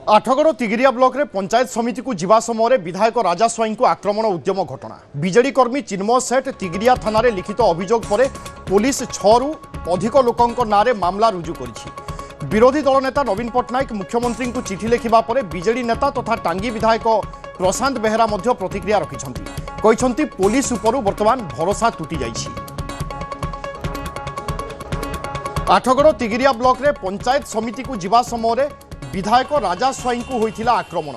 Athgarh Tigiria block रे पंचायत समिति को जीवा समय विधायक राजा स्वाई को आक्रमण उद्यम घटना बीजेडी कर्मी चिन्मय सेठ तिगिरिया थाना रे लिखित अभियोग पर पुलिस 6 रु अधिक लोकों नाँ मामला रुजु कर विरोधी दल नेता नवीन पट्टनायक मुख्यमंत्री को चिठी लिखा पर बीजेडी नेता तथा टांगी विधायक प्रशांत बेहेरा प्रतिक्रिया रखिंट पुलिस उपरू वर्तमान भरोसा तुटी जाइछि। आठगड़ तिगिरिया ब्लॉक रे पंचायत समिति को जीवा समय विधायक राजा स्वाई को होइथिला आक्रमण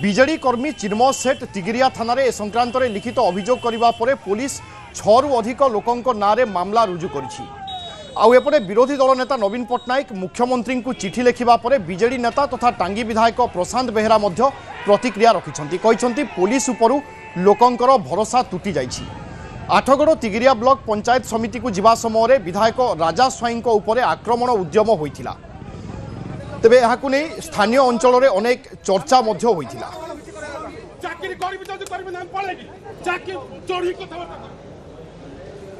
बीजेडी कर्मी चिन्मय सेठ तिगिरिया थाना रे संक्रांत रे लिखित अभियोग करिबा परे पुलिस 6 रु अधिक लोकों नाँ मामला रुजु करिछि। आउ एपटे विरोधी दल नेता नवीन पट्टनायक मुख्यमंत्री को चिठी लिखा पर बीजेडी नेता तथा टांगी विधायक प्रशांत बेहेरा प्रतिक्रिया रखिंट पुलिस उपरू लोकंकर भरोसा तुटी जाइछि। आठगड़ तिगिरिया ब्लॉक पंचायत समिति को जीवा समय विधायक राजा स्वाई उपरे आक्रमण उद्यम होइथिला तेबे यहाकु नै स्थानीय अंचल रे अनेक चर्चा मध्य होइथिला।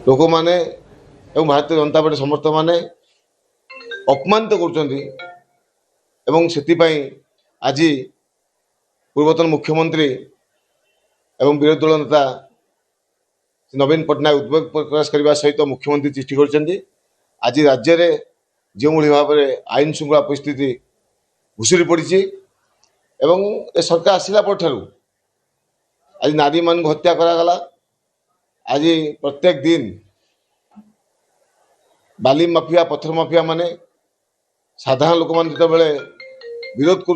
लोक माने एवं भारतीय जनता पार्टी समर्थक माने अपमानित करुचंती एवं सेतिपई आज पूर्वतन मुख्यमंत्री एवं विरोधी दल नेता नवीन पट्टनायक उद्वेग प्रकाश करने सहित मुख्यमंत्री चिठी कर आज राज्य में जो भाव में आईन श्रृंखला परिस्थिति भुशुरी पड़ी एवं ए सरकार आसला पर आज नारी मान हत्या करागला। आज प्रत्येक दिन बाली माफिया पत्थर माफिया माने साधारण लोक मान जो विरोध कर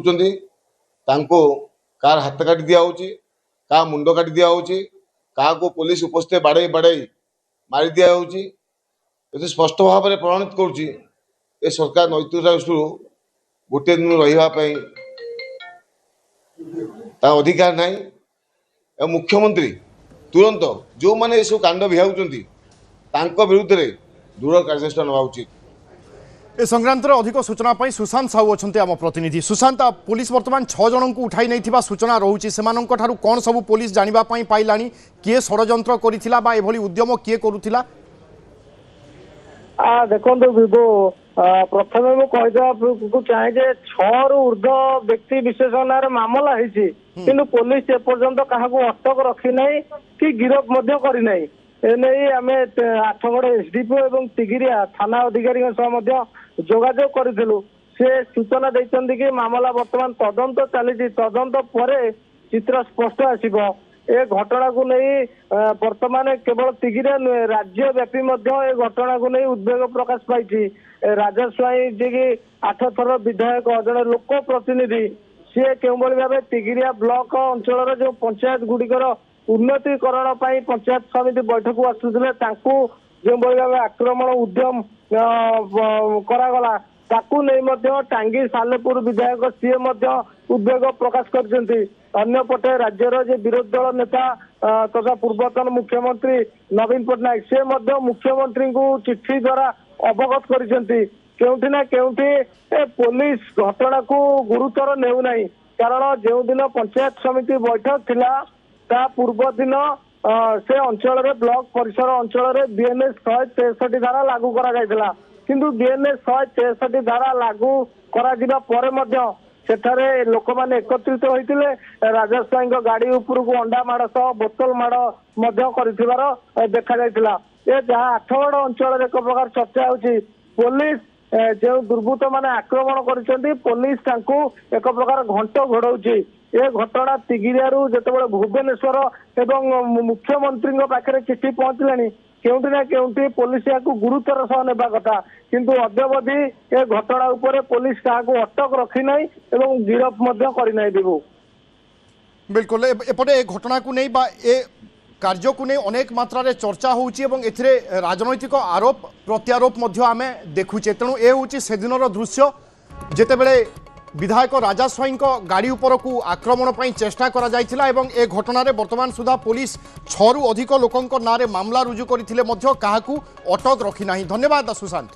कार हाथ काटी दिया का मुंड काटी दिया क्या पुलिस उपस्थित बाड़े बाड़े मारी दिया स्पष्ट भाव में प्रमाणित करुच्ची ए सरकार नैतिकता दृष्टि गोटे दिन रही अधिकार ना मुख्यमंत्री तुरंत जो मैंने सब कांड भिहाउं विरुद्ध में दृढ़ कार्यानुष्ठान ना उचित। ए संक्रांत अधिक सूचना पाई सुशांत साहू अच्छा आम प्रतिनिधि। सुशांत, पुलिस वर्तमान 6 जन को उठाई नहीं सूचना रोचे से कौन सब पुलिस जानापी पाइला किए षड्यंत्र करिथिला बा एभली उद्यम किए करुथिला? देखो विभो प्रथम मुझे कहीदेवा चाहे 6 रु ऊर्ध व्यक्ति विशेष मामला है पुलिस एपर्यंत क्या अटक रखी ना कि गिरफ करना एने आम आठगड़ एसडीपीओ एवं तिगिरिया थाना अधिकारी जोगाजोग करूँ से सूचना देते कि मामला बर्तमान तदंत चली तदंत पर चित्र स्पष्ट आसब ए घटना को नहीं वर्तमान केवल तिगिरिया नुहे राज्यव्यापी ए घटना को नहीं उद्वेग प्रकाश पाई। राजा स्वाई जी की 8 थर विधायक जड़े लोक प्रतिनिधि सी के भाव तिगिरिया ब्लॉक अंचल जो पंचायत गुड़िकर उन्नतीकरण पंचायत समिति बैठक आसुले जो भाव आक्रमण उद्यम करागला ताकू नहीं टांगी सालेपुर विधायक सी उद्वेग प्रकाश कर अन्यपटे राज्यर जो विरोधी दल नेता तथा पूर्वतन मुख्यमंत्री नवीन पट्टनायक से मुख्यमंत्री को चिट्ठी द्वारा अवगत करोना पुलिस घटना को गुरुतर नेउना कारण जो दिन पंचायत समिति बैठक थिला ता पूर्व दिन से अंचल रे ब्लॉक परिसर अंचल रे बीएनएस 163 धारा लागू करा जायतिला किंतु बीएनएस 163 धारा लागू करा जिबा परे मध्य सेठारे लोक माने एकत्रित होइतिले राजा स्वाई गाड़ी ऊपर को अंडा माड़ सह बोतल माड़ कर देखा जायतिला। ए जहाँ आठगड़ अंचल एक प्रकार चर्चा होची पुलिस जो दुर्बृत्त माने आक्रमण करिसेंती पुलिस तांको एक प्रकार घंट घोड़ौची। ए घटना तिगिरियारू जेतेबेले भुवनेश्वर एवं मुख्यमंत्री पाखे चिठी पहुंचलानी केउंटी ना केउंटी पुलिस या गुरुतर सह नेबा कथा किंतु अद्यावधि ए घटना उपरे पुलिस क्या अटक रखी ना एवं गिरफ करि नै बिबु। बिल्कुल एपटे घटना को नहीं बा ए कार्य को नहीं अनेक मात्रा रे चर्चा होउची एवं एथिरे राजनैतिक आरोप प्रत्यारोप मध्य आमे देखुचे तेणु ए होउची से दिनर दृश्य जेतेबेले विधायक राजा स्वाई गाड़ी उपर को आक्रमण पर चेष्टा करा जायथिला एवं ए घटना रे वर्तमान सुधा पुलिस 6 रु अधिक लोकों नाँ मामला रुजु करथिले मध्य काहाकू अटक रखी नाही। धन्यवाद सुशांत।